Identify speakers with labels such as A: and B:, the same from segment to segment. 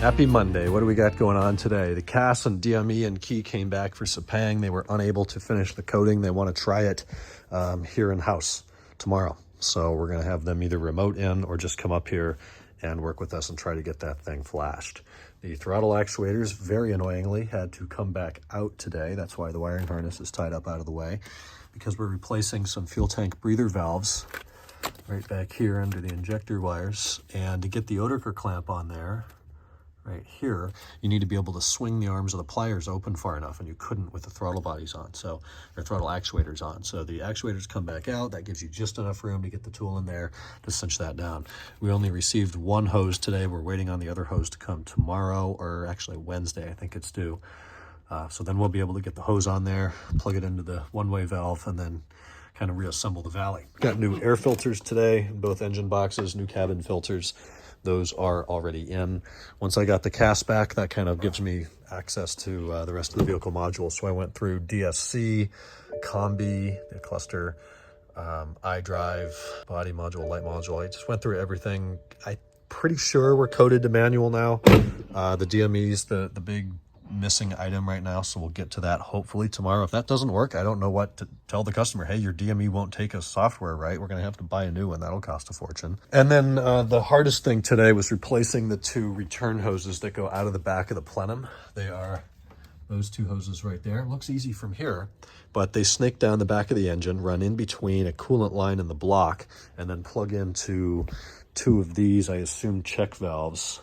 A: Happy Monday. What do we got going on today? The Cass and DME and Key came back for Sepang. They were unable to finish the coating. They want to try it here in-house tomorrow. So we're going to have them either remote in or just come up here and work with us and try to get that thing flashed. The throttle actuators, very annoyingly, had to come back out today. That's why the wiring harness is tied up out of the way, because we're replacing some fuel tank breather valves right back here under the injector wires. And to get the Oederker clamp on there, right here, you need to be able to swing the arms of the pliers open far enough, and you couldn't with the throttle bodies on, so, or throttle actuators on. So the actuators come back out. That gives you just enough room to get the tool in there to cinch that down. We only received one hose today. We're waiting on the other hose to come tomorrow, or actually Wednesday, I think it's due. So then we'll be able to get the hose on there, plug it into the one-way valve, and then kind of reassemble the valley. Got new air filters today in both engine boxes, new cabin filters. Those are already in. Once I got the Cass back, that kind of gives me access to the rest of the vehicle modules. So I went through DSC, Combi, the cluster, iDrive, body module, light module. I just went through everything. I'm pretty sure we're coded to manual now. The DME's the big missing item right now, so we'll get to that hopefully tomorrow. If that doesn't work, I don't know what to tell the customer. Hey, your DME won't take us software, right? We're going to have to buy a new one. That'll cost a fortune. And then the hardest thing today was replacing the two return hoses that go out of the back of the plenum. They are those two hoses right there. It looks easy from here, but they snake down the back of the engine, run in between a coolant line and the block, and then plug into two of these, I assume, check valves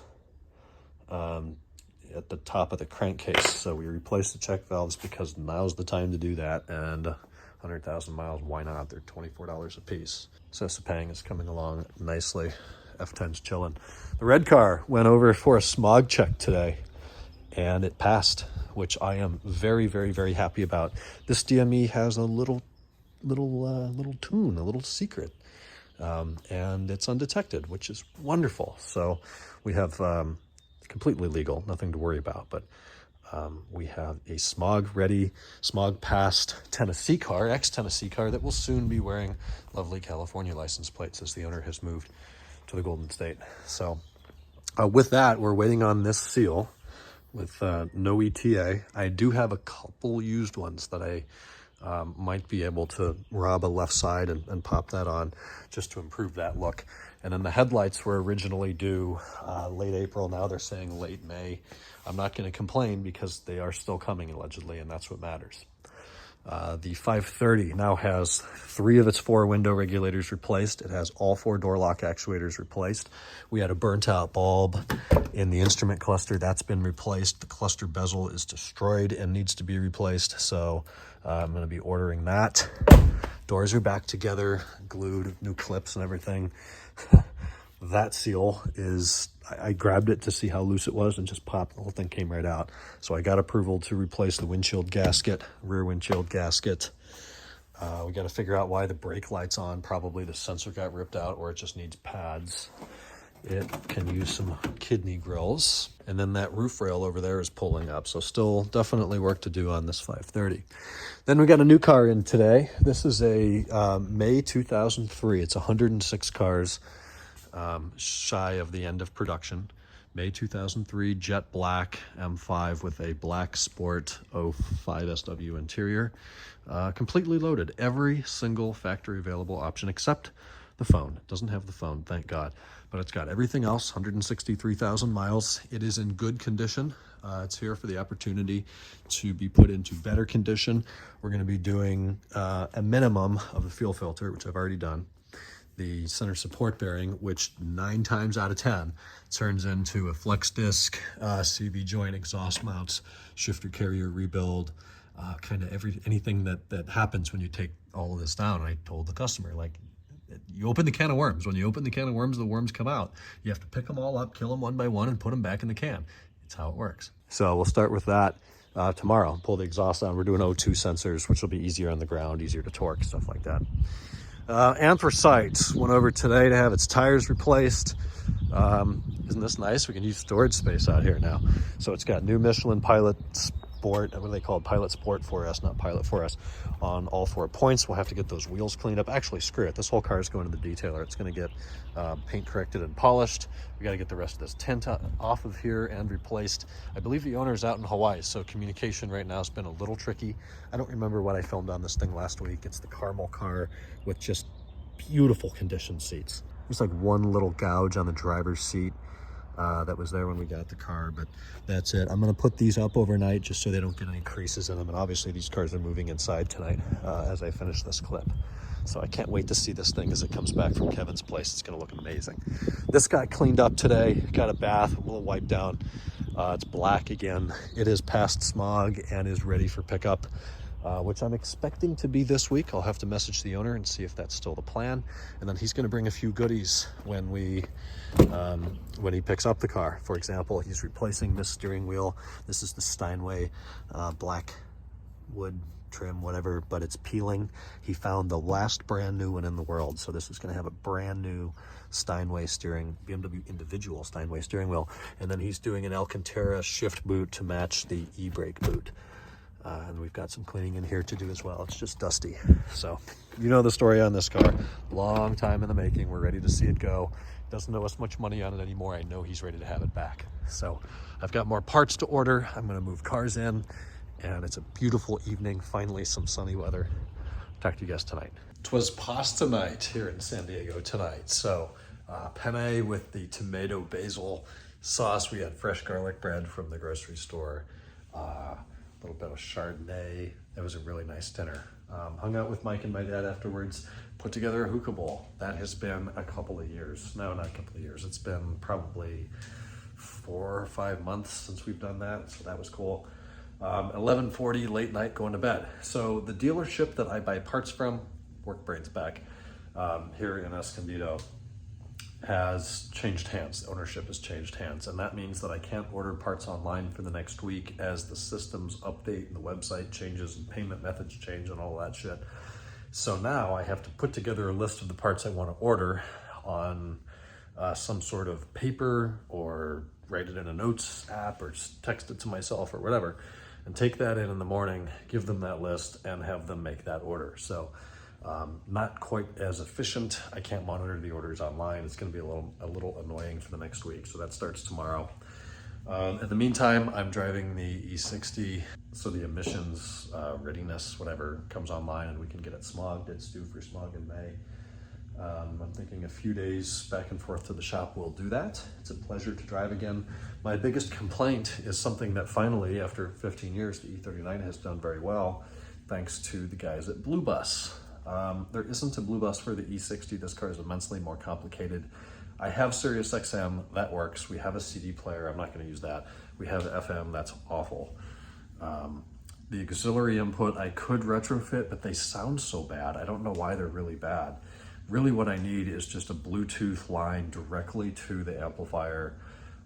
A: at the top of the crankcase. So we replaced the check valves because now's the time to do that, and 100,000 miles, why not? They're $24 a piece. So Sepang is coming along nicely. F10's chilling. The red car went over for a SMOG check today, and it passed, which I am very, very, very happy about. This DME has a little tune, a little secret, and it's undetected, which is wonderful. So we have completely legal, nothing to worry about, but we have a SMOG ready, SMOG passed Tennessee car, ex-Tennessee car, that will soon be wearing lovely California license plates as the owner has moved to the Golden State. So with that, we're waiting on this seal with no ETA. I do have a couple used ones that I might be able to rob a left side and pop that on just to improve that look. And then the headlights were originally due late April. Now they're saying late May. I'm not going to complain because they are still coming allegedly, and that's what matters. The 530 now has 3 of its 4 window regulators replaced. It has all 4 door lock actuators replaced. We had a burnt out bulb in the instrument cluster. That's been replaced. The cluster bezel is destroyed and needs to be replaced. So I'm going to be ordering that. Doors are back together, glued, new clips and everything. That seal is, I grabbed it to see how loose it was and just popped. The whole thing came right out. So I got approval to replace the windshield gasket, rear windshield gasket. We got to figure out why the brake light's on. Probably the sensor got ripped out, or it just needs pads. It can use some kidney grills. And then that roof rail over there is pulling up. So still definitely work to do on this 530. Then we got a new car in today. This is a May 2003. It's 106 cars shy of the end of production. May 2003 jet black M5 with a black Sport 05 SW interior. Completely loaded. Every single factory available option except the phone. It doesn't have the phone, thank God. But it's got everything else, 163,000 miles. It is in good condition. It's here for the opportunity to be put into better condition. We're going to be doing a minimum of the fuel filter, which I've already done. The center support bearing, which 9 times out of 10 turns into a flex disc, CV joint, exhaust mounts, shifter carrier rebuild, kind of anything that happens when you take all of this down. I told the customer, like, you open the can of worms. When you open the can of worms, the worms come out. You have to pick them all up, kill them one by one, and put them back in the can. It's how it works. So we'll start with that tomorrow. Pull the exhaust down. We're doing O2 sensors, which will be easier on the ground, easier to torque, stuff like that. Anthracite went over today to have its tires replaced. Isn't this nice? We can use storage space out here now. So it's got new Michelin Pilot Sport, what do they call it? Pilot Sport 4S, not Pilot 4S, on all 4 points. We'll have to get those wheels cleaned up. Actually, screw it. This whole car is going to the detailer. It's going to get paint corrected and polished. We got to get the rest of this tint off of here and replaced. I believe the owner is out in Hawaii, so communication right now has been a little tricky. I don't remember what I filmed on this thing last week. It's the caramel car with just beautiful condition seats. There's like one little gouge on the driver's seat that was there when we got the car, but that's it. I'm going to put these up overnight just so they don't get any creases in them, and obviously these cars are moving inside tonight as I finish this clip. So I can't wait to see this thing as it comes back from Kevin's place. It's going to look amazing. This got cleaned up today, got a bath, a little wipe down. It's black again. It is past smog and is ready for pickup, which I'm expecting to be this week. I'll have to message the owner and see if that's still the plan. And then he's going to bring a few goodies when he picks up the car. For example, he's replacing this steering wheel. This is the Steinway black wood trim, whatever, but it's peeling. He found the last brand new one in the world, so this is going to have a brand new Steinway BMW individual Steinway steering wheel. And then he's doing an Alcantara shift boot to match the e-brake boot. And we've got some cleaning in here to do as well. It's just dusty. So you know the story on this car. Long time in the making. We're ready to see it go. Doesn't owe us much money on it anymore. I know he's ready to have it back. So I've got more parts to order. I'm going to move cars in, and it's a beautiful evening. Finally, some sunny weather. Talk to you guys tonight. 'Twas pasta night here in San Diego tonight. So penne with the tomato basil sauce. We had fresh garlic bread from the grocery store. A little bit of Chardonnay. It was a really nice dinner. Hung out with Mike and my dad afterwards, put together a hookah bowl. That has been a couple of years. No, not a couple of years. It's been probably 4 or 5 months since we've done that, so that was cool. 11:40, late night, going to bed. So the dealership that I buy parts from, Work Brains back, here in Escondido, has changed hands. The ownership has changed hands, and that means that I can't order parts online for the next week as the systems update and the website changes and payment methods change and all that shit. So now I have to put together a list of the parts I want to order on some sort of paper, or write it in a notes app, or text it to myself or whatever, and take that in the morning, give them that list, and have them make that order. So not quite as efficient. I can't monitor the orders online. It's going to be a little annoying for the next week. So that starts tomorrow. In the meantime, I'm driving the E60, so the emissions readiness, whatever, comes online and we can get it smogged. It's due for smog in May. I'm thinking a few days back and forth to the shop will do that. It's a pleasure to drive again. My biggest complaint is something that finally, after 15 years, the E39 has done very well, thanks to the guys at Blue Bus. There isn't a Blue Bus for the E60. This car is immensely more complicated. I have Sirius XM, that works. We have a CD player, I'm not gonna use that. We have FM, that's awful. The auxiliary input I could retrofit, but they sound so bad. I don't know why they're really bad. Really what I need is just a Bluetooth line directly to the amplifier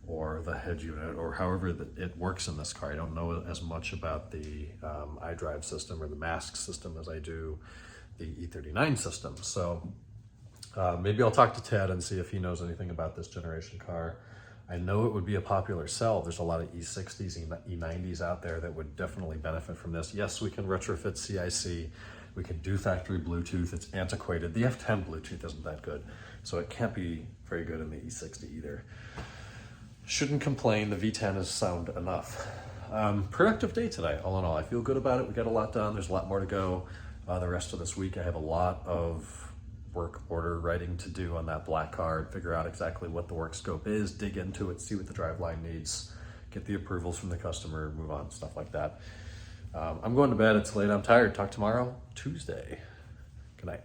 A: or the head unit, or however it works in this car. I don't know as much about the iDrive system or the mask system as I do the E39 system. So maybe I'll talk to Ted and see if he knows anything about this generation car. I know it would be a popular sell. There's a lot of E60s, E90s out there that would definitely benefit from this. Yes, we can retrofit CIC. We can do factory Bluetooth. It's antiquated. The F10 Bluetooth isn't that good, so it can't be very good in the E60 either. Shouldn't complain. The V10 is sound enough. Productive day today, all in all. I feel good about it. We got a lot done. There's a lot more to go. The rest of this week, I have a lot of work order writing to do on that black car, figure out exactly what the work scope is, dig into it, see what the driveline needs, get the approvals from the customer, move on, stuff like that. I'm going to bed. It's late. I'm tired. Talk tomorrow, Tuesday. Good night.